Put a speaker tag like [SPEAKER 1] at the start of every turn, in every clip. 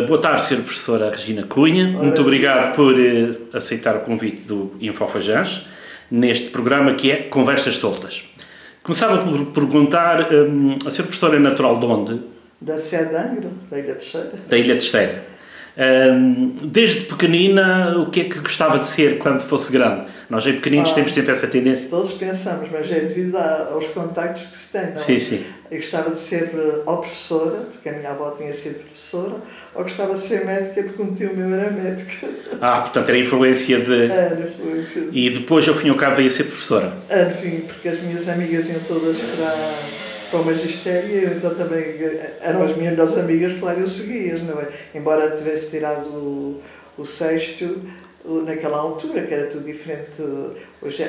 [SPEAKER 1] Boa tarde, Sra. Professora Regina Cunha. Muito obrigado por aceitar o convite do Infofajans neste programa que é Conversas Soltas. Começava por perguntar, a Sra. Professora é natural de onde?
[SPEAKER 2] Da Serra de Angra, da Ilha Terceira.
[SPEAKER 1] Da Ilha Terceira. Desde pequenina, o que é que gostava de ser quando fosse grande? Nós em pequeninos temos sempre essa tendência.
[SPEAKER 2] Todos pensamos, mas é devido aos contactos que se tem, não é?
[SPEAKER 1] Sim, sim.
[SPEAKER 2] Eu gostava de ser ou professora, porque a minha avó tinha sido professora, ou gostava de ser médica, porque um tio meu era médico.
[SPEAKER 1] Portanto era influência de...
[SPEAKER 2] Era influência de...
[SPEAKER 1] E depois, ao fim e ao cabo, veio a ser professora?
[SPEAKER 2] Enfim, porque as minhas amigas iam todas para o magistério, então também eram as minhas melhores amigas, claro, eu seguia-as, não é? Embora tivesse tirado o sexto, naquela altura, que era tudo diferente. Hoje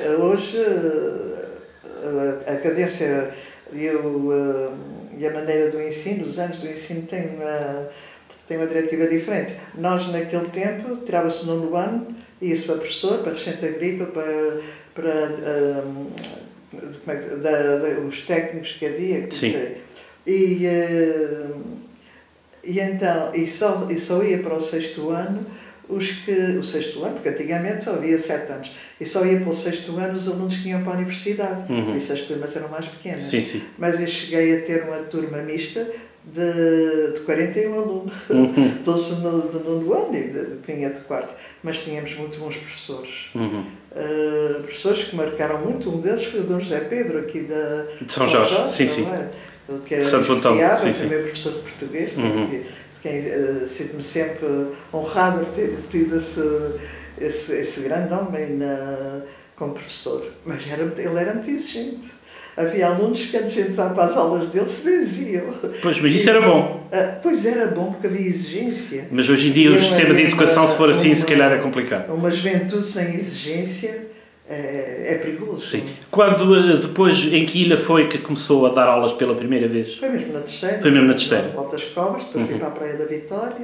[SPEAKER 2] a cadência e a maneira do ensino, os anos do ensino têm uma diretiva diferente. Nós, naquele tempo, tirava-se o 9º ano, ia-se para professor, para regente agrícola, os técnicos que havia.
[SPEAKER 1] Sim.
[SPEAKER 2] E só ia para o 6º ano o 6º ano, porque antigamente só havia 7 anos, e só ia para o 6º ano os alunos que iam para a universidade, por isso as turmas eram mais pequenas.
[SPEAKER 1] Sim, sim.
[SPEAKER 2] Mas eu cheguei a ter uma turma mista de 41 alunos, todos do 9º ano e vinha de 4º, mas tínhamos muito bons professores. Professores que marcaram muito, um deles foi o Dom José Pedro, aqui de São Jorge,
[SPEAKER 1] sim, sim.
[SPEAKER 2] Que era
[SPEAKER 1] Santo Antão, sim,
[SPEAKER 2] sim. Meu professor de português, sinto-me sempre honrado de ter tido esse grande homem como professor. Mas ele era muito exigente. Havia alunos que antes de entrar para as aulas dele se benziam.
[SPEAKER 1] Pois, mas isso era bom.
[SPEAKER 2] Pois era bom, porque havia exigência.
[SPEAKER 1] Mas hoje em dia o sistema de educação, se for assim, se calhar é complicado.
[SPEAKER 2] Uma juventude sem exigência é perigoso.
[SPEAKER 1] Sim. Quando, depois, em que ilha foi que começou a dar aulas pela primeira vez?
[SPEAKER 2] Foi mesmo na Terceira.
[SPEAKER 1] Foi mesmo na Terceira.
[SPEAKER 2] Volta às Covas, depois fui para a Praia da Vitória,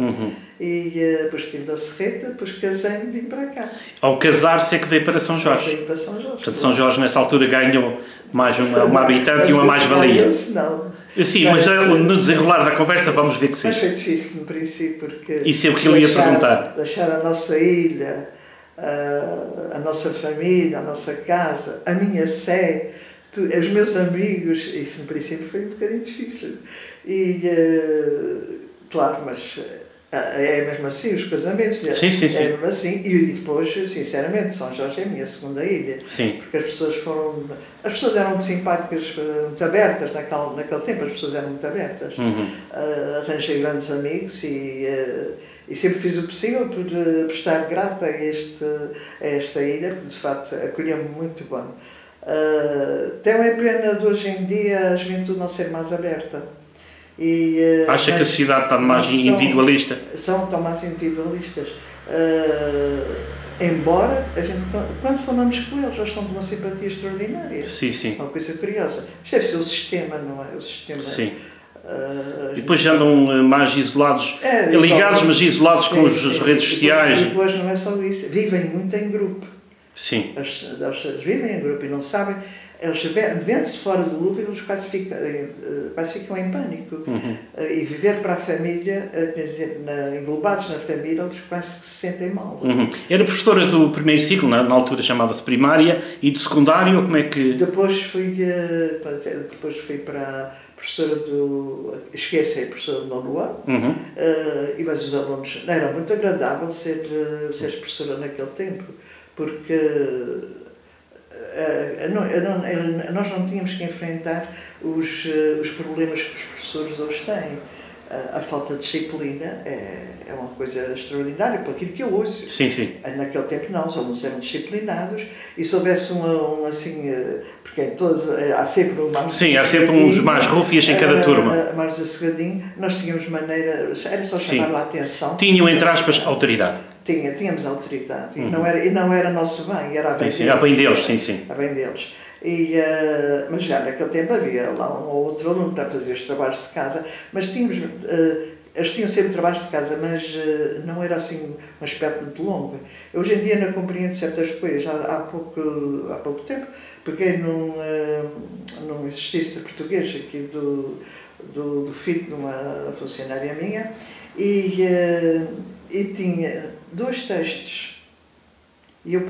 [SPEAKER 2] e depois estive na Serreta, depois casei-me e vim para cá.
[SPEAKER 1] Ao casar-se é que veio para São Jorge.
[SPEAKER 2] Veio para São Jorge.
[SPEAKER 1] Portanto, São Jorge nessa altura ganhou mais uma habitante e uma mais-valia.
[SPEAKER 2] Não.
[SPEAKER 1] Sim, mas no desenrolar da conversa vamos ver que sim.
[SPEAKER 2] Mas foi difícil no princípio, porque...
[SPEAKER 1] Isso é o que eu ia perguntar.
[SPEAKER 2] Deixar a nossa ilha, a nossa família, a nossa casa, a minha sé, os meus amigos, isso no princípio foi um bocadinho difícil. Claro, mas é mesmo assim, os casamentos,
[SPEAKER 1] sim.
[SPEAKER 2] É mesmo assim, e depois, sinceramente, São Jorge é a minha segunda ilha.
[SPEAKER 1] Sim.
[SPEAKER 2] Porque as pessoas eram muito simpáticas, muito abertas naquele tempo, as pessoas eram muito abertas. Arranjei grandes amigos e sempre fiz o possível por estar grata a esta ilha, porque de facto acolheu-me muito bem. Tem uma pena de hoje em dia a juventude não ser mais aberta.
[SPEAKER 1] Acha que a sociedade está mais individualista?
[SPEAKER 2] Estão mais individualistas. Embora, quando falamos com eles, estão de uma simpatia extraordinária.
[SPEAKER 1] Sim.
[SPEAKER 2] Uma coisa curiosa. Isto deve ser o sistema, não é? O sistema.
[SPEAKER 1] Sim. E depois já andam mais isolados, ligados, mas isolados com as redes sociais.
[SPEAKER 2] E depois não é só isso. Vivem muito em grupo.
[SPEAKER 1] Sim.
[SPEAKER 2] Eles vivem em grupo e não sabem. Eles vendo-se fora do loop, eles quase ficam em pânico. E viver para a família, quer dizer, englobados na família, eles quase que se sentem mal.
[SPEAKER 1] Era professora do primeiro ciclo, na altura chamava-se primária, e do secundário, como é que...
[SPEAKER 2] Depois fui para professora cheguei a ser professora do 9º ano, mas os alunos, não era muito agradável ser professora naquele tempo, porque nós não tínhamos que enfrentar os problemas que os professores hoje têm. A falta de disciplina é uma coisa extraordinária, por aquilo que eu ouço.
[SPEAKER 1] Sim.
[SPEAKER 2] Naquele tempo não, os alunos eram disciplinados e se houvesse assim, porque há sempre
[SPEAKER 1] há sempre uns mais rúfias em cada turma.
[SPEAKER 2] Mais assegadinho, nós tínhamos maneira, era só chamar a atenção.
[SPEAKER 1] Tinham, entre aspas, autoridade.
[SPEAKER 2] Tínhamos autoridade, e não era nosso bem, era a bem deles.
[SPEAKER 1] Era bem deles, sim.
[SPEAKER 2] A bem deles. Mas já naquele tempo havia lá um ou outro aluno para fazer os trabalhos de casa, mas eles tinham sempre trabalhos de casa, mas não era assim um aspecto muito longo. Eu, hoje em dia não compreendo certas coisas. Há pouco tempo peguei num exercício de português aqui do filho de uma funcionária minha e tinha 2 textos. E eu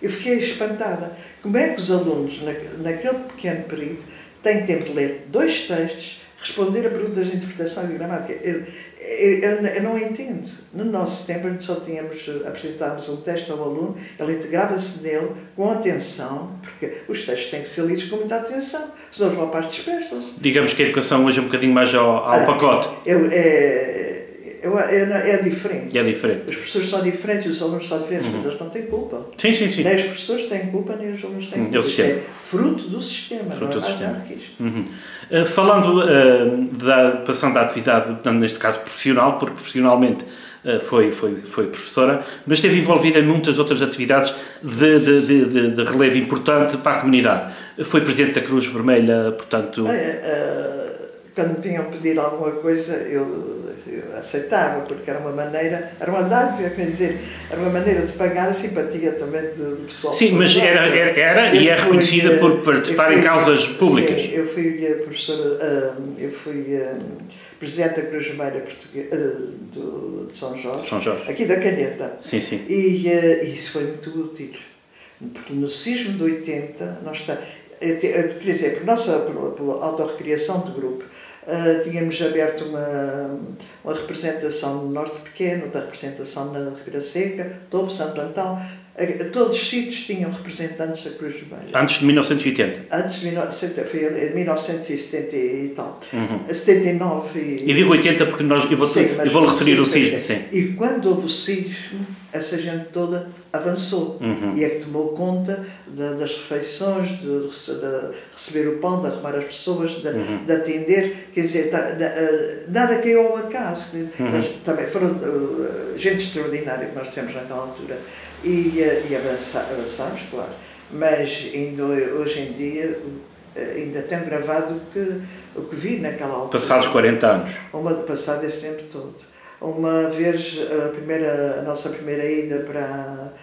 [SPEAKER 2] fiquei espantada. Como é que os alunos, naquele pequeno período, têm tempo de ler 2 textos, responder a perguntas de interpretação e de gramática? Eu não entendo. No nosso tempo, só apresentávamos um texto ao aluno, ele integrava-se nele com atenção, porque os textos têm que ser lidos com muita atenção, senão os rapazes dispersam-se.
[SPEAKER 1] Digamos que a educação hoje é um bocadinho mais ao pacote.
[SPEAKER 2] É diferente.
[SPEAKER 1] É diferente.
[SPEAKER 2] Os professores são diferentes, os alunos são diferentes, mas eles não têm culpa.
[SPEAKER 1] Sim, sim, sim.
[SPEAKER 2] Nem os professores têm culpa, nem os alunos têm culpa. Isto é fruto do sistema, não é mais nada que isto.
[SPEAKER 1] Falando passando da atividade, neste caso profissional, porque profissionalmente foi professora, mas esteve envolvida em muitas outras atividades de relevo importante para a comunidade. Foi presidente da Cruz Vermelha, portanto...
[SPEAKER 2] Quando vinham pedir alguma coisa, eu aceitava, porque era uma dádiva, quer dizer, era uma maneira de pagar a simpatia também do pessoal.
[SPEAKER 1] Sim, mas era e é reconhecida por participar em causas públicas.
[SPEAKER 2] Sim, eu fui professora, eu fui presidente da Cruz Vermelha de São Jorge, aqui da Caneta.
[SPEAKER 1] Sim, sim.
[SPEAKER 2] E isso foi muito útil, porque no sismo de 80, eu queria dizer, pela autorrecriação do grupo, tínhamos aberto uma representação no Norte Pequeno, outra representação na Ribeira Seca, Tobo, Santo Antão. Todos os sítios tinham representantes da Cruz Vermelha.
[SPEAKER 1] Antes de 1980?
[SPEAKER 2] Antes de 1970 e tal. 79
[SPEAKER 1] e digo 80 porque eu vou referir o sismo. Sim.
[SPEAKER 2] E quando houve o sismo, essa gente toda avançou e é que tomou conta das refeições, de receber o pão, de arrumar as pessoas, de atender. Quer dizer, nada caiu ao acaso. Também foram gente extraordinária que nós temos naquela altura. E avançámos, claro. Mas ainda, hoje em dia ainda tenho gravado o que vi naquela altura.
[SPEAKER 1] Passados 40 anos.
[SPEAKER 2] Passado esse tempo todo. Uma vez, a nossa primeira ida para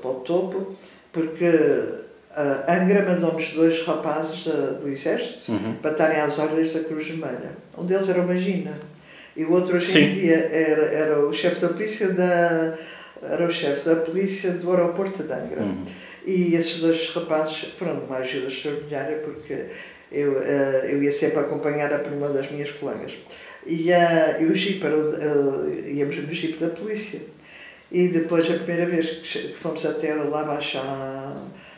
[SPEAKER 2] o Topo, porque a Angra mandou-nos 2 rapazes do Exército para estarem às ordens da Cruz Vermelha. Um deles era o Magina e o outro hoje em dia era o chefe da polícia do aeroporto de Angra. E esses 2 rapazes foram de uma ajuda extraordinária, porque eu ia sempre acompanhada por uma das minhas colegas. E o Jeep íamos no Jeep da polícia. E depois, a primeira vez que fomos até lá abaixo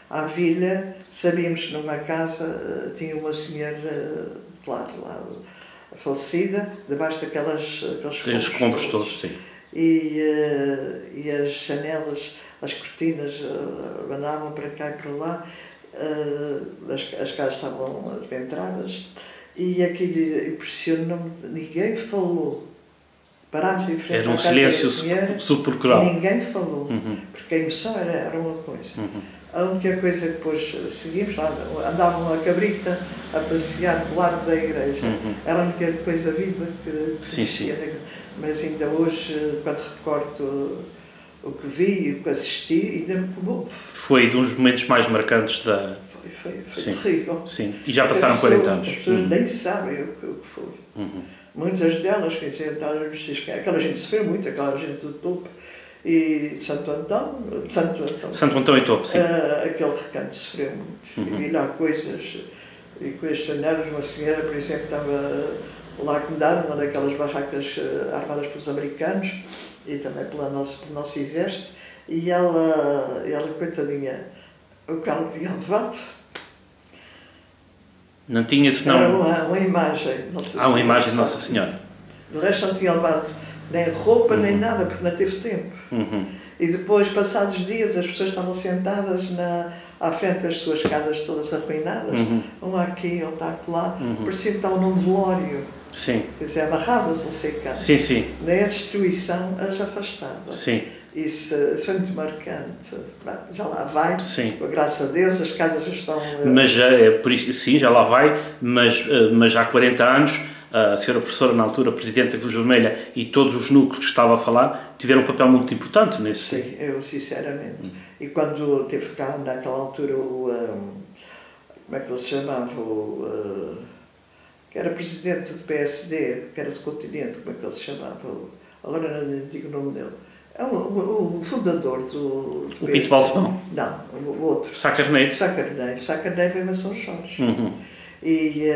[SPEAKER 2] à vila, sabíamos que numa casa tinha uma senhora lá falecida, debaixo daqueles
[SPEAKER 1] escombros todos, sim.
[SPEAKER 2] E as janelas, as cortinas abandavam para cá e para lá, as casas estavam ventradas, e aquilo impressionou-me, ninguém falou. Parámos em frente à casa da senhora e ninguém falou, porque a emoção era uma coisa. A única coisa que depois seguimos, lá andavam a cabrita a passear do lado da igreja. Era a única coisa viva que se mexia. Mas ainda hoje, quando recordo o que vi e o que assisti, ainda me comovo.
[SPEAKER 1] Foi um dos momentos mais marcantes da...
[SPEAKER 2] Foi terrível.
[SPEAKER 1] Sim. E já passaram 40 anos.
[SPEAKER 2] As pessoas nem sabem o que foi. Muitas delas, quer dizer, aquela gente sofreu muito, aquela gente do Topo e de Santo Antão.
[SPEAKER 1] Santo Antão e Topo, sim.
[SPEAKER 2] Aquele recanto sofreu muito. E vi lá coisas extraordinárias. Uma senhora, por exemplo, estava lá acomodada numa daquelas barracas armadas pelos americanos e também pelo nosso exército, e ela, coitadinha, o que ela tinha levado.
[SPEAKER 1] Não tinha, senão...
[SPEAKER 2] Era uma imagem de Nossa Senhora.
[SPEAKER 1] Uma imagem de Nossa Senhora.
[SPEAKER 2] De resto não tinha levado nem roupa, nem nada, porque não teve tempo. E depois, passados dias, as pessoas estavam sentadas à frente das suas casas todas arruinadas, um aqui, outro lá, parecia que estavam num velório.
[SPEAKER 1] Sim.
[SPEAKER 2] Quer dizer, amarradas, não sei cá.
[SPEAKER 1] Sim, sim.
[SPEAKER 2] Nem a destruição as afastava.
[SPEAKER 1] Sim.
[SPEAKER 2] Isso foi muito marcante. Já lá vai,
[SPEAKER 1] sim.
[SPEAKER 2] Graças a Deus, as casas já estão...
[SPEAKER 1] Mas, por isso, sim, já lá vai, mas há 40 anos, a senhora professora, na altura, Presidente da Cruz Vermelha, e todos os núcleos que estava a falar, tiveram um papel muito importante nesse...
[SPEAKER 2] Sim, eu sinceramente. E quando teve cá, naquela altura, o como é que ele se chamava, que era presidente do PSD, que era do continente, como é que ele se chamava, agora não digo o nome dele. É o fundador do
[SPEAKER 1] o Pinto Balsemão?
[SPEAKER 2] Não, o outro.
[SPEAKER 1] Sá Carneiro.
[SPEAKER 2] Sá Carneiro veio a São Jorge. E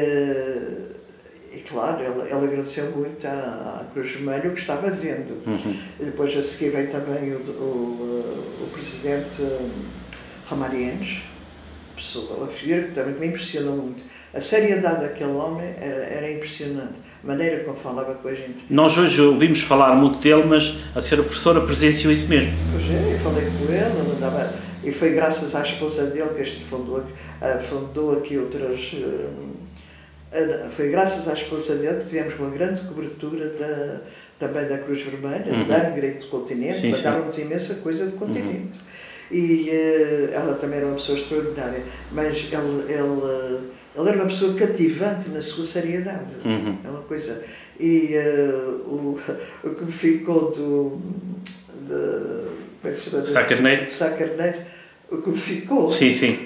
[SPEAKER 2] claro, ele agradeceu muito à Cruz Vermelha o que estava vendo. E depois a seguir veio também o presidente Ramariennes, a figura que também me impressionou muito. A seriedade daquele homem era impressionante. A maneira como falava com a gente.
[SPEAKER 1] Nós hoje ouvimos falar muito dele, mas a senhora professora presenciou isso mesmo.
[SPEAKER 2] Pois é, eu falei com ele, andava, e foi graças à esposa dele que este fundou aqui outras... Foi graças à esposa dele que tivemos uma grande cobertura também da Cruz Vermelha, da Angra e do continente, mandaram-nos imensa coisa do continente. E ela também era uma pessoa extraordinária, mas ele era uma pessoa cativante na sua seriedade. É uma coisa... E o que me ficou como é que se chama?
[SPEAKER 1] Sá Carneiro.
[SPEAKER 2] O que me ficou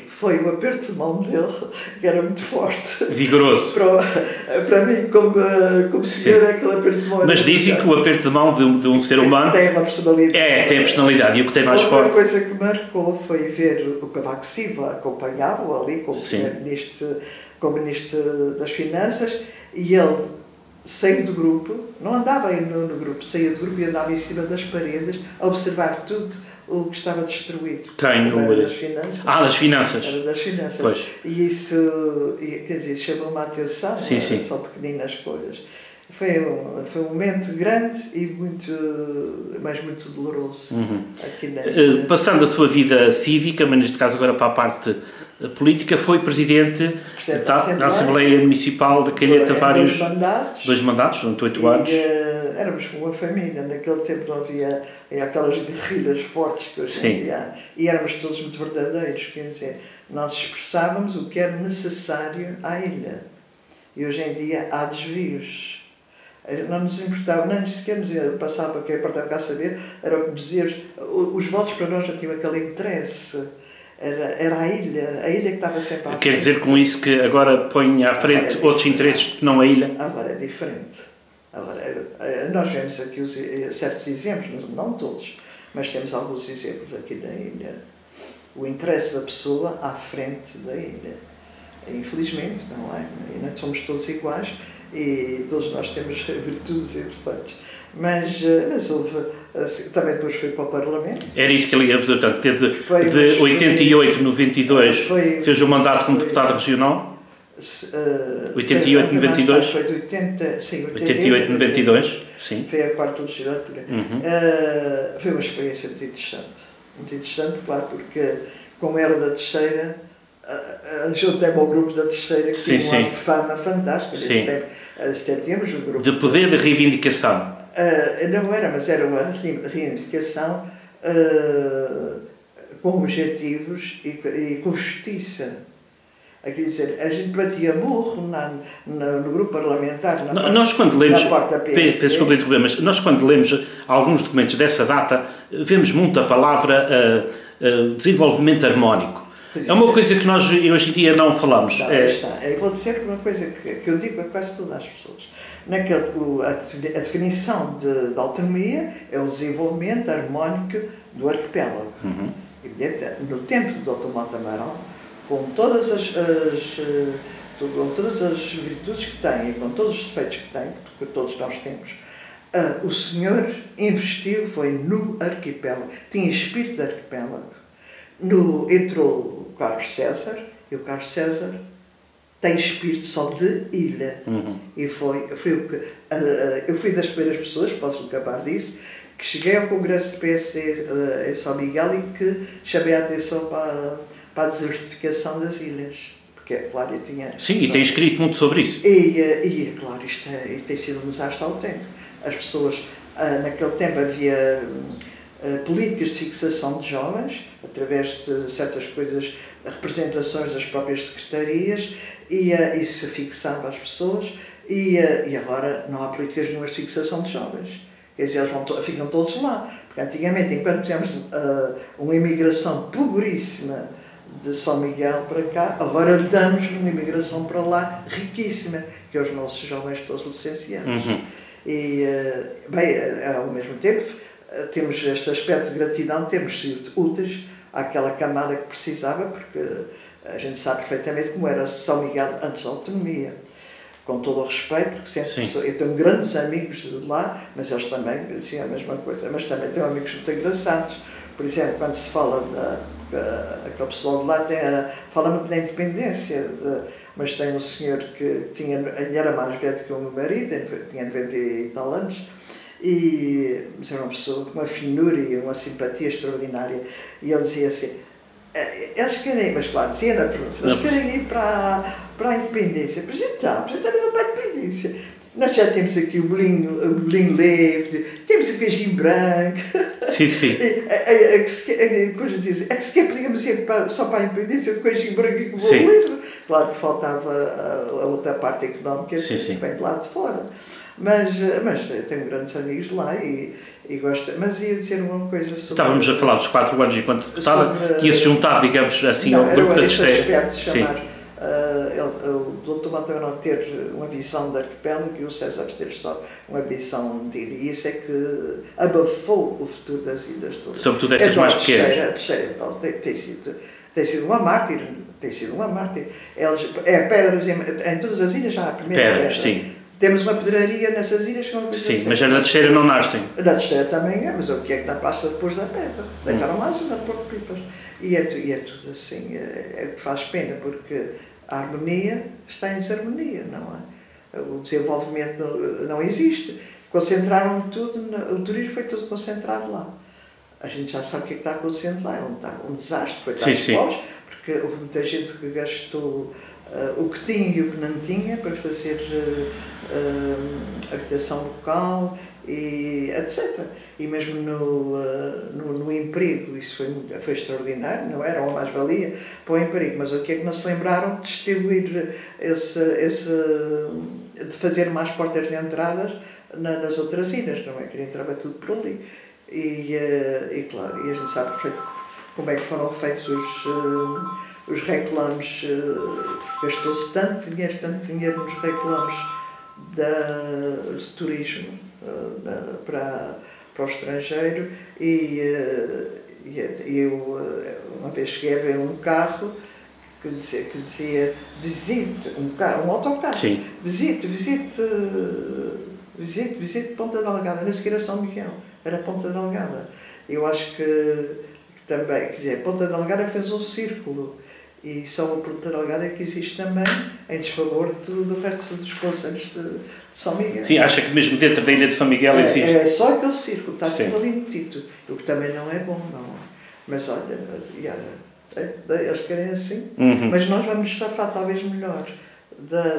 [SPEAKER 2] foi o aperto de mão dele, que era muito forte.
[SPEAKER 1] Vigoroso.
[SPEAKER 2] Para mim, como senhor, aquele aperto de mão...
[SPEAKER 1] Mas dizem que o aperto de mão de um ser humano...
[SPEAKER 2] Tem uma personalidade.
[SPEAKER 1] Tem a personalidade. E o que tem mais forte...
[SPEAKER 2] Uma coisa que marcou foi ver o Cavaco Silva acompanhava-o ali como Ministro das Finanças, e ele saiu do grupo, não andava aí no grupo, saía do grupo e andava em cima das paredes a observar tudo o que estava destruído.
[SPEAKER 1] Era
[SPEAKER 2] das finanças.
[SPEAKER 1] Das finanças.
[SPEAKER 2] Era das finanças.
[SPEAKER 1] Pois.
[SPEAKER 2] E isso, quer dizer, chamou-me a atenção, só pequeninas coisas. Foi um momento grande e mas muito doloroso. Aqui
[SPEAKER 1] passando a sua vida cívica, mas neste caso agora para a parte política, foi presidente da Assembleia Municipal de Calheta vários... Dois mandatos, durante 8 anos.
[SPEAKER 2] Éramos uma família, naquele tempo não havia aquelas guerrilhas fortes que hoje em dia há. E éramos todos muito verdadeiros, quer dizer, nós expressávamos o que era necessário à ilha. E hoje em dia há desvios. Não nos importava, nem sequer nos passava para quem importava cá saber, era o que dizíamos. Os votos para nós já tinham aquele interesse. Era a ilha que estava sempre à frente.
[SPEAKER 1] Quer dizer com isso que agora põe à frente outros interesses que não a ilha?
[SPEAKER 2] Agora é diferente. Nós vemos aqui certos exemplos, não todos, mas temos alguns exemplos aqui na ilha. O interesse da pessoa à frente da ilha. Infelizmente, não é? E não somos todos iguais e todos nós temos virtudes e defeitos. Mas houve, também depois foi para o Parlamento.
[SPEAKER 1] Era isso que ele ia dizer, portanto, de 88 a 92 fez o mandato como deputado regional. 88 a 92?
[SPEAKER 2] Foi de
[SPEAKER 1] 88 a 92, sim.
[SPEAKER 2] Foi a quarta legislatura. Foi uma experiência muito interessante, claro, porque como era da terceira, juntei-me ao grupo da terceira, que tinha uma fama fantástica. Nesse tempo tínhamos um grupo
[SPEAKER 1] de poder de reivindicação.
[SPEAKER 2] Não era, mas era uma reivindicação com objetivos e com justiça. Quer dizer, a gente batia murro no grupo parlamentar,
[SPEAKER 1] nós quando lemos,
[SPEAKER 2] porta PSD.
[SPEAKER 1] Mas nós quando lemos alguns documentos dessa data, vemos muito a palavra desenvolvimento harmónico. É uma coisa que nós hoje em dia não falamos.
[SPEAKER 2] Eu vou dizer uma coisa que eu digo a quase todas as pessoas. A definição de autonomia é o desenvolvimento harmónico do arquipélago. No tempo do Dr. Mota Amaral, com todas as virtudes que tem e com todos os defeitos que tem, porque todos nós temos, o senhor investiu, foi no arquipélago, tinha espírito de arquipélago. Entrou o Carlos César, e o Carlos César tem espírito só de ilha. E foi o que... eu fui das primeiras pessoas, posso acabar disso, que cheguei ao Congresso do PSD em São Miguel e que chamei a atenção para a desertificação das ilhas. Porque, claro, eu tinha...
[SPEAKER 1] Sim, e tem escrito muito sobre isso.
[SPEAKER 2] E claro, isto tem sido um desastre autêntico. As pessoas, naquele tempo havia políticas de fixação de jovens, através de certas coisas, representações das próprias secretarias, e isso fixava as pessoas, e agora não há políticas nenhumas de fixação de jovens. Quer dizer, eles ficam todos lá. Porque antigamente, enquanto tínhamos uma imigração pobríssima de São Miguel para cá, agora damos uma imigração para lá riquíssima, que é os nossos jovens todos licenciados. E, bem, ao mesmo tempo, temos este aspecto de gratidão, temos sido úteis àquela camada que precisava, porque a gente sabe perfeitamente como era São Miguel antes da autonomia. Com todo o respeito, porque sempre eu tenho grandes amigos de lá, mas eles também diziam a mesma coisa, mas também tenho amigos muito engraçados. Por exemplo, quando se fala aquele pessoal de lá fala muito da independência, mas tem um senhor que ele era mais velho que o meu marido, tinha 90 e tal anos, mas era uma pessoa com uma finura e uma simpatia extraordinária, e ele dizia assim, eles querem ir, mas claro, dizia na pergunta, eles querem ir para a independência. Apresentamos para a independência. Nós já temos aqui o bolinho leve, temos o queijinho branco.
[SPEAKER 1] Sim, sim.
[SPEAKER 2] Depois dizem, é que sequer podíamos ir só para a independência, o queijinho branco e com o bolo leve. Claro que faltava a outra parte económica que vem de lá de fora. Mas tenho grandes amigos lá e gosto. Mas ia dizer uma coisa sobre...
[SPEAKER 1] Estávamos a falar dos 4 anos enquanto deputada, que ia-se juntar, digamos assim, ao grupo da terceira.
[SPEAKER 2] O Dr. Monteiro ter uma visão de arquipélago e o César ter só uma visão de ilha. E isso é que abafou o futuro das ilhas todas.
[SPEAKER 1] Sobretudo estas mais pequenas.
[SPEAKER 2] A terceira então, tem sido uma mártir. Pedras em todas as ilhas já há a primeira pedra.
[SPEAKER 1] Sim.
[SPEAKER 2] Temos uma pedraria nessas ilhas que é uma coisa
[SPEAKER 1] sim, mas a da terceira não nascem.
[SPEAKER 2] A da terceira também é, mas o que é que não passa depois da pedra? Deitaram lá assim, da Porto Pipas. E é tudo assim, é que faz pena, porque a harmonia está em desarmonia, não é? O desenvolvimento não existe. Concentraram tudo, o turismo foi tudo concentrado lá. A gente já sabe o que é que está acontecendo lá, um desastre, coitados dos povos, porque houve muita gente que gastou o que tinha e o que não tinha para fazer habitação local e etc. E mesmo no emprego, isso foi extraordinário, não era uma mais-valia para o emprego, mas o que é que não se lembraram de distribuir de fazer mais portas de entradas nas outras ilhas, não é? Que entrava tudo por ali. E claro, e a gente sabe como é que foram feitos os reclames, gastou-se tanto dinheiro nos reclames do turismo para o estrangeiro e eu uma vez cheguei a ver um carro que dizia visite, um autocarro, visite Ponta Delgada, nem sequer era São Miguel, era Ponta Delgada. Eu acho que também, quer dizer, Ponta Delgada fez um círculo e só a Ponta Delgada é que existe também em desfavor do resto dos concelhos de São Miguel.
[SPEAKER 1] Sim, acha que mesmo dentro da ilha de São Miguel existe?
[SPEAKER 2] É só aquele círculo, está tudo ali metido, o que também não é bom, não. Mas olha, eles querem assim, mas nós vamos estar talvez melhor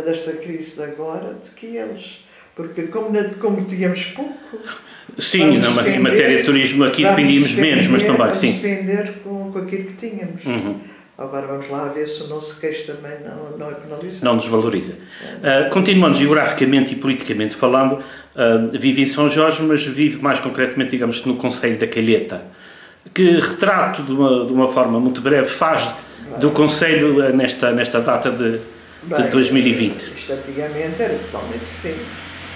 [SPEAKER 2] desta crise de agora do que eles. Porque como tínhamos pouco...
[SPEAKER 1] Sim, em matéria de turismo aqui dependíamos menos, mas também,
[SPEAKER 2] vamos defender com aquilo que tínhamos. Agora vamos lá ver se o nosso queixo também não é penalizado.
[SPEAKER 1] Não desvaloriza. Continuando geograficamente e politicamente falando, vive em São Jorge, mas vive mais concretamente, digamos, no concelho da Calheta. Que retrato, de uma forma muito breve, faz do concelho nesta data de 2020?
[SPEAKER 2] Isto antigamente era totalmente diferente.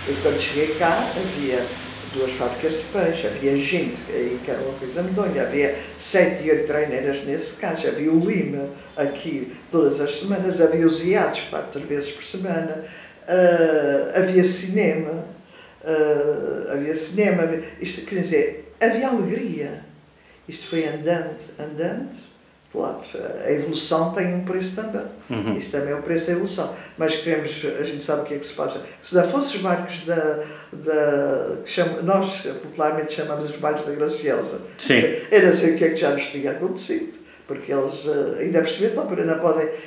[SPEAKER 2] Eu quando cheguei cá havia 2 fábricas de peixe, havia gente, aí que era uma coisa medonha, havia 7 e 8 treineiras nesse caso, havia o Lima aqui todas as semanas, havia os iates 4 vezes por semana, havia cinema, isto quer dizer, havia alegria. Isto foi andando. Claro, a evolução tem um preço também. Isso também é o preço da evolução. Mas a gente sabe o que é que se passa. Se não fossem os barcos nós popularmente chamamos os barcos da Graciosa, era assim o que é que já nos tinha acontecido. Porque eles, ainda por cima,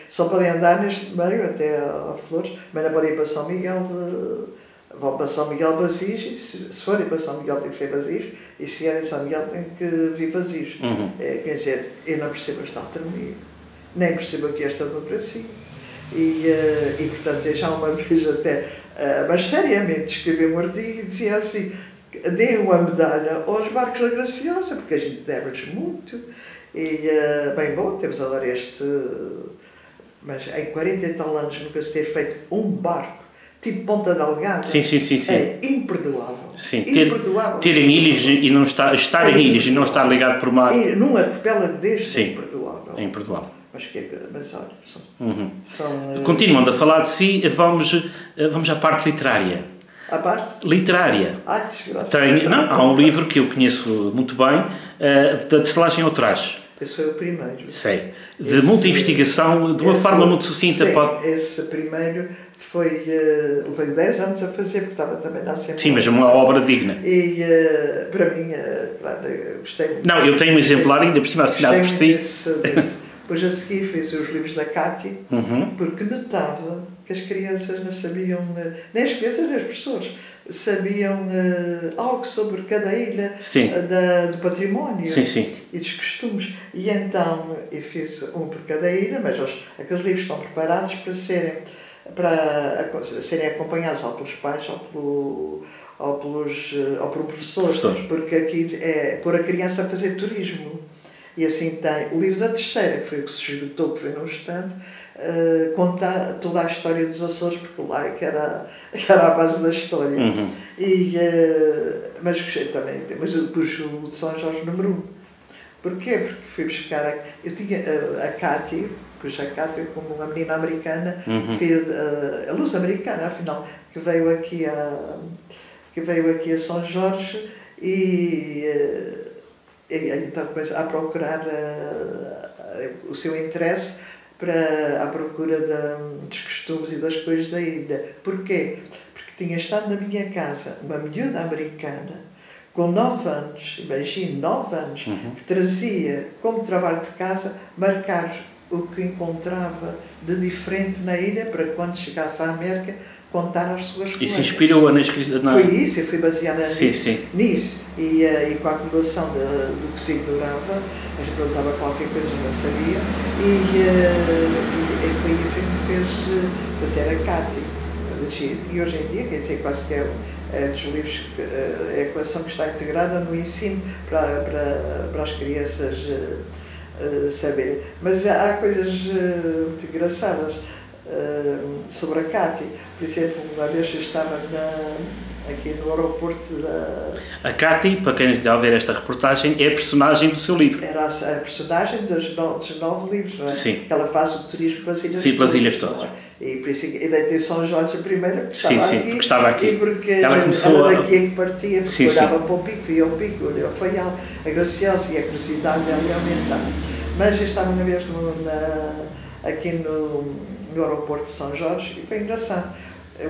[SPEAKER 2] só podem andar neste meio até a Flores, mas não podem ir para São Miguel vão para São Miguel vazios, e se forem para São Miguel tem que ser vazios, e se vierem São Miguel tem que vir vazios. Quer dizer, eu não percebo esta autonomia, nem percebo aqui esta democracia. E portanto, eu já uma vez até, mas seriamente, escrevi um artigo e dizia assim, deem uma medalha aos barcos da Graciosa, porque a gente deve-lhes muito, E, bem bom, temos agora este... Mas em 40 e tal anos nunca se ter feito um barco, tipo Ponta Delgada.
[SPEAKER 1] Sim.
[SPEAKER 2] É imperdoável.
[SPEAKER 1] Sim,
[SPEAKER 2] Imperdoável.
[SPEAKER 1] ter em ilhas e não estar em ilhas e não estar ligado por mar.
[SPEAKER 2] E num arquipélago deste
[SPEAKER 1] Sim.
[SPEAKER 2] é imperdoável.
[SPEAKER 1] É imperdoável.
[SPEAKER 2] Mas olha,
[SPEAKER 1] Continuando a falar de si, vamos à parte literária.
[SPEAKER 2] À parte?
[SPEAKER 1] Literária.
[SPEAKER 2] Ai, que desgraça.
[SPEAKER 1] Há um livro que eu conheço muito bem, da Tecelagem ao Traje.
[SPEAKER 2] Esse foi o primeiro.
[SPEAKER 1] Sei. De muita investigação, de uma forma muito sucinta.
[SPEAKER 2] Sim, esse primeiro levei 10 anos a fazer, porque estava também na Assembleia.
[SPEAKER 1] Sim, mas é uma obra digna.
[SPEAKER 2] E, para mim, claro, gostei muito.
[SPEAKER 1] Não, eu tenho um exemplar ainda por cima assinado por si.
[SPEAKER 2] Depois a seguir fiz os livros da Cátia, porque notava que as crianças não sabiam, nem as crianças nem as professores, sabiam algo sobre cada ilha do património e dos costumes. E então eu fiz um por cada ilha, mas aqueles livros estão preparados para serem acompanhados ou pelos pais ou por professores, porque aquilo é pôr a criança a fazer turismo. E assim tem o livro da terceira, que foi o que se esgotou, que foi num estande, conta toda a história dos Açores, porque lá é que era a base da história. Mas gostei também, mas eu pus o de São Jorge número 1. Porquê? Porque fui buscar eu tinha a Cátia, pus a Cátia como uma menina americana, a luz americana, afinal, que veio aqui a São Jorge e então começa a procurar o seu interesse à procura dos costumes e das coisas da ilha. Porquê? Porque tinha estado na minha casa uma miúda americana com 9 anos, imagine, 9 anos, que trazia como trabalho de casa marcar o que encontrava de diferente na ilha para quando chegasse à América contar às suas colegas.
[SPEAKER 1] Isso inspirou-a na escrita?
[SPEAKER 2] Foi isso, eu fui baseada nisso. E com a acumulação do que se ignorava, a gente perguntava qualquer coisa, não sabia, e foi isso que me fez fazer a Cátia. E hoje em dia, quer dizer, quase que é dos livros, é a coleção que está integrada no ensino para as crianças saberem. Mas há coisas muito engraçadas sobre a Cátia. Por exemplo, uma vez eu estava aqui no aeroporto da...
[SPEAKER 1] A Cátia, para quem está a ver esta reportagem, é a personagem do seu livro.
[SPEAKER 2] Era a personagem dos 9 livros, não é?
[SPEAKER 1] Sim.
[SPEAKER 2] Que ela faz o turismo pelas ilhas todas.
[SPEAKER 1] Sim, pelas ilhas todas.
[SPEAKER 2] E por isso eu dei São Jorge a primeira, porque
[SPEAKER 1] estava aqui.
[SPEAKER 2] E porque
[SPEAKER 1] ela começou
[SPEAKER 2] daqui é que partia, porque olhava para o pico, ia ao pico, olhava ao Faial, a Graciosa e a curiosidade dela ia aumentar. Mas eu estava uma vez aqui no aeroporto de São Jorge e foi engraçado.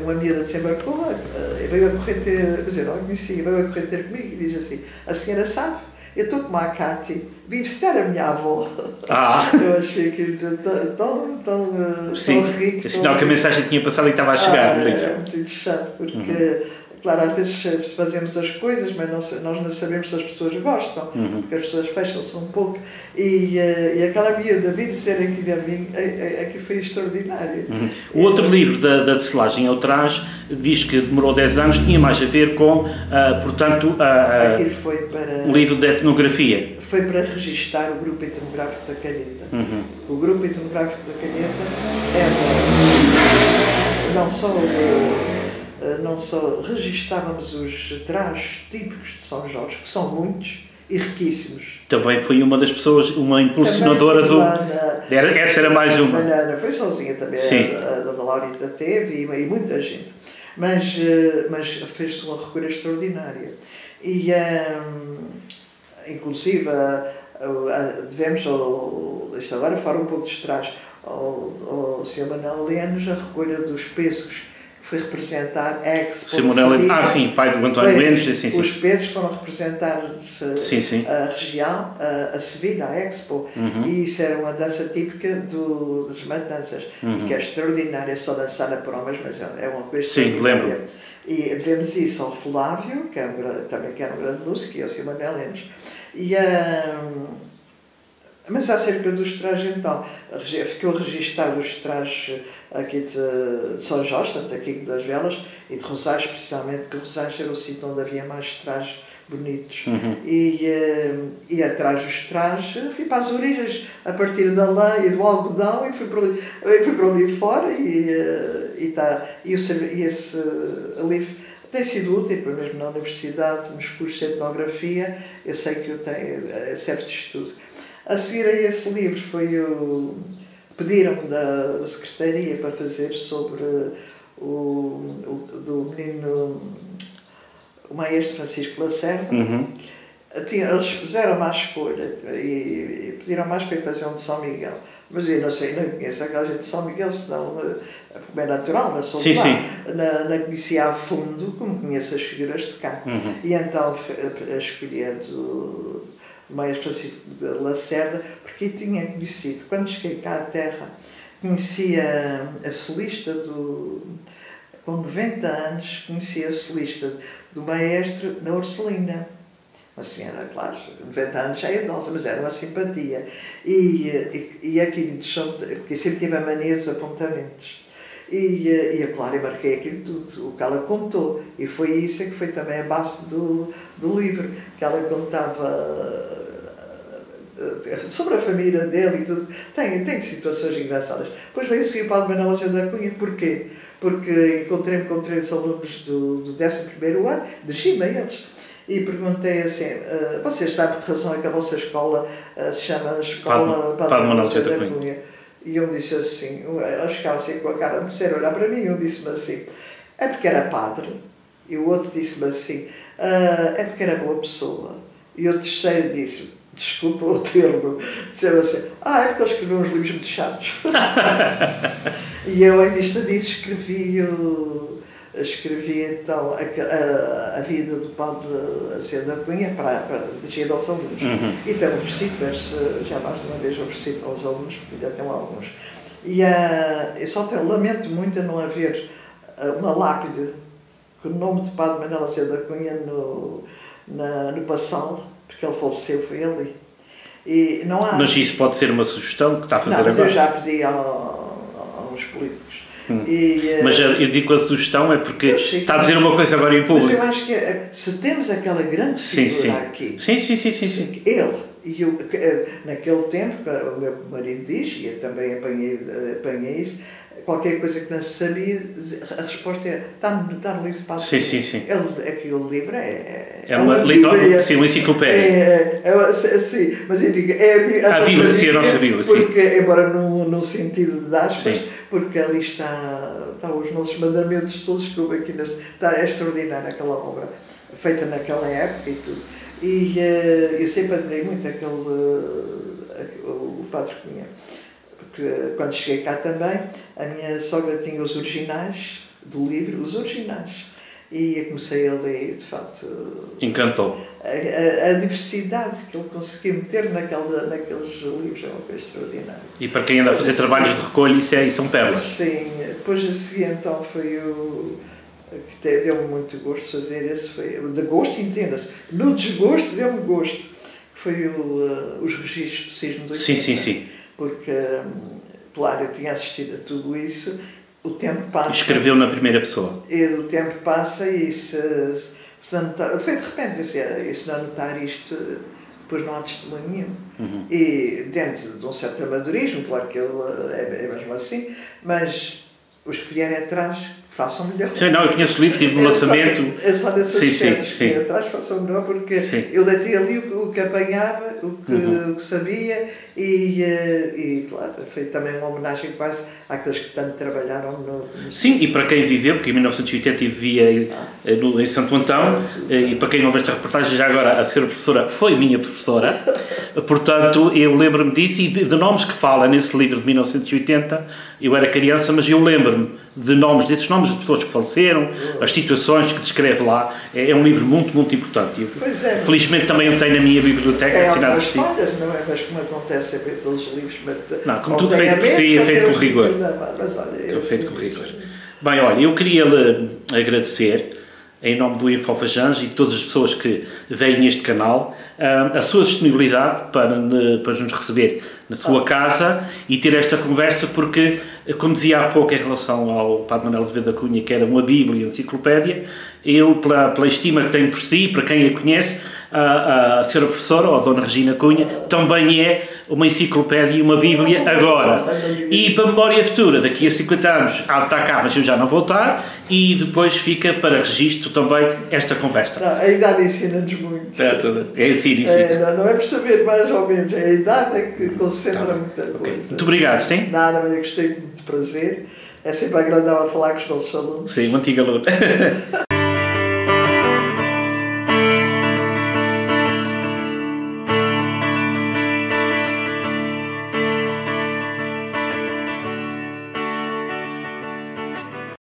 [SPEAKER 2] Uma miúda desembarcou, veio a correr veio a correr ter comigo e diz assim: a senhora sabe, eu estou com a Cátia, vim visitar a minha avó. Eu achei que tão rico.
[SPEAKER 1] Sinal que a mensagem tinha passado e estava a chegar.
[SPEAKER 2] É muito interessante, porque, claro, às vezes fazemos as coisas, mas nós não sabemos se as pessoas gostam, porque as pessoas fecham-se um pouco. E aquela miúda vir dizer aquilo a mim, aquilo foi extraordinário.
[SPEAKER 1] O outro livro da Tecelagem ao Traje diz que demorou 10 anos, tinha mais a ver com, portanto,
[SPEAKER 2] aquilo foi para...
[SPEAKER 1] o livro de etnografia.
[SPEAKER 2] Foi para registar o Grupo Etnográfico da Calheta. O Grupo Etnográfico da Calheta não só registávamos os trajes típicos de São Jorge, que são muitos e riquíssimos.
[SPEAKER 1] Também foi uma das pessoas, uma impulsionadora do... Essa era mais uma.
[SPEAKER 2] Não foi sozinha também, a Dona Laurita teve e muita gente. Mas fez-se uma recolha extraordinária. E, inclusive, devemos, isto agora fora um pouco dos trajes, ao Sr. Manuel Lemos, a recolha dos pesos, que foi representar a Expo.
[SPEAKER 1] Sim, pai do António Lemos.
[SPEAKER 2] Os pesos foram representar a região, a Sevilha, a Expo, e isso era uma dança típica das matanças, e que é extraordinária, só dançada por homens, mas é uma coisa extraordinária.
[SPEAKER 1] Sim, lembro.
[SPEAKER 2] E devemos isso ao Flávio, que também era um grande músico, e ao Sr. Manuel Lemos. Mas acerca dos trajes, então, ficou registado os trajes aqui de São Jorge, tanto aqui das Velas, e de Rosais, especialmente, que Rosais era o sítio onde havia mais trajes bonitos. E atrás dos trajes, fui para as origens, a partir da lã e do algodão, e fui para ali fora, e esse livro tem sido útil, por mesmo na universidade, nos cursos de etnografia, eu sei que eu tenho certo estudo. A seguir a esse livro pediram-me da Secretaria para fazer sobre do menino, o maestro Francisco Lacerda. Eles fizeram-me à escolha e pediram mais para ir fazer um de São Miguel. Mas eu não sei, não conheço aquela gente de São Miguel, senão, como é natural, não sou de lá, não conhecia a fundo, como conheço as figuras de cá. E então escolhi a do maestro Francisco de Lacerda, porque eu tinha conhecido, quando cheguei cá à terra, conhecia a solista com 90 anos, conhecia a solista do maestro da Ursulina. Uma senhora, claro, 90 anos já é idosa, mas era uma simpatia. E aquilo interessante, porque eu sempre tive a mania dos apontamentos. Claro, eu marquei aquilo tudo, o que ela contou. E foi isso que foi também a base do livro, que ela contava sobre a família dele e tudo. Tem situações engraçadas. Depois veio seguir o Padre Manuel Lacerda da Cunha, porquê? Porque encontrei-me com 3 alunos do 11º ano, dirigi-me a eles. E perguntei assim, vocês sabem que razão é que a vossa escola se chama Escola Padre Manuel Lacerda da Cunha? E eu disse assim, eles ficaram assim com a cara de sério, olhar para mim, e um disse-me assim, é porque era padre. E o outro disse-me assim, é porque era boa pessoa. E o terceiro disse, desculpa o termo, disseram assim, é porque ele escreveu uns livros muito chatos. E eu, em vista disso, escrevi então a vida do Padre Lacerda da Cunha para dirigir aos alunos. E tenho oferecido, mas já mais de uma vez oferecido aos alunos, porque ainda tenho alguns. E eu só lamento muito não haver uma lápide com o nome de Padre Manuel Lacerda da Cunha no Passal, porque ele faleceu, foi ali. E não há...
[SPEAKER 1] Mas isso pode ser uma sugestão que está a fazer agora?
[SPEAKER 2] Não, mas eu já pedi aos políticos.
[SPEAKER 1] Mas eu digo a sugestão é porque está a dizer uma coisa agora em público.
[SPEAKER 2] Mas eu acho que se temos aquela grande figura aqui,
[SPEAKER 1] sim.
[SPEAKER 2] Ele, e eu, naquele tempo, o meu marido diz, e eu também apanhei isso, qualquer coisa que não se sabia, a resposta é, está no livro de Padre.
[SPEAKER 1] Sim.
[SPEAKER 2] Aquele livro é
[SPEAKER 1] uma enciclopédia.
[SPEAKER 2] Sim, mas eu digo, é
[SPEAKER 1] a Bíblia, sim, a nossa Bíblia, sim.
[SPEAKER 2] Porque, embora no sentido de aspas, porque ali está os nossos mandamentos todos que houve aqui, é extraordinária aquela obra, feita naquela época e tudo. E eu sempre admirei muito o Padre Cunha, porque quando cheguei cá também, a minha sogra tinha os originais do livro, os originais, e eu comecei a ler, de facto...
[SPEAKER 1] Encantou.
[SPEAKER 2] A diversidade que ele conseguiu meter naqueles livros é uma coisa extraordinária.
[SPEAKER 1] E para quem anda a fazer trabalhos de recolho, isso são pérolas.
[SPEAKER 2] Sim, depois a seguir então foi o... que deu-me muito gosto fazer esse, foi... De gosto, entenda-se. No desgosto deu-me gosto, que foi os registros do Cisne do 80.
[SPEAKER 1] Sim.
[SPEAKER 2] Porque, claro, eu tinha assistido a tudo isso, o tempo passa...
[SPEAKER 1] Escreveu na primeira pessoa.
[SPEAKER 2] E o tempo passa e se anotar, foi de repente, e se não anotar isto, depois não há testemunho nenhum. E dentro de um certo amadorismo, claro que ele é mesmo assim, mas os que vierem atrás façam melhor.
[SPEAKER 1] Sim, não, eu conheço o livro, tive no lançamento.
[SPEAKER 2] É só nesse aspecto, que vierem atrás façam melhor, porque eu deitei ali o que apanhava, o que sabia, e claro, foi também uma homenagem quase àqueles que tanto trabalharam no...
[SPEAKER 1] Sim, e para quem viveu, porque em 1980 vivia em Santo Antão, e para quem não vê esta reportagem, já agora a senhora professora foi minha professora, portanto eu lembro-me disso, e de nomes que fala nesse livro de 1980, eu era criança, mas eu lembro-me desses nomes de pessoas que faleceram, as situações que descreve lá, é um livro muito, muito importante.
[SPEAKER 2] Pois é.
[SPEAKER 1] Felizmente também eu tenho na minha biblioteca assinado por si.
[SPEAKER 2] Falhas, não é? Mas como acontece em todos os livros,
[SPEAKER 1] não, como tudo feito por si, é feito com rigor.
[SPEAKER 2] Mas olha,
[SPEAKER 1] É feito com rigor. Bem, olha, eu queria lhe agradecer, em nome do Infofajans e de todas as pessoas que veem este canal, a sua disponibilidade para nos receber na sua casa e ter esta conversa, porque como dizia há pouco em relação ao Padre Manuel de Azevedo da Cunha, que era uma Bíblia e uma enciclopédia, eu, pela estima que tenho por si, para quem a conhece, a senhora professora, ou a dona Regina Cunha, também é uma enciclopédia e uma Bíblia agora. E para a memória futura, daqui a 50 anos, há de estar cá, mas eu já não vou estar, e depois fica para registro também esta conversa.
[SPEAKER 2] Não, a idade ensina-nos muito.
[SPEAKER 1] É ensina.
[SPEAKER 2] Não é por saber mais ou menos, é a idade é que concentra muita coisa.
[SPEAKER 1] Muito obrigado, sim?
[SPEAKER 2] Nada, mas eu gostei muito de prazer. É sempre agradável falar com os nossos alunos.
[SPEAKER 1] Sim, um antigo aluno.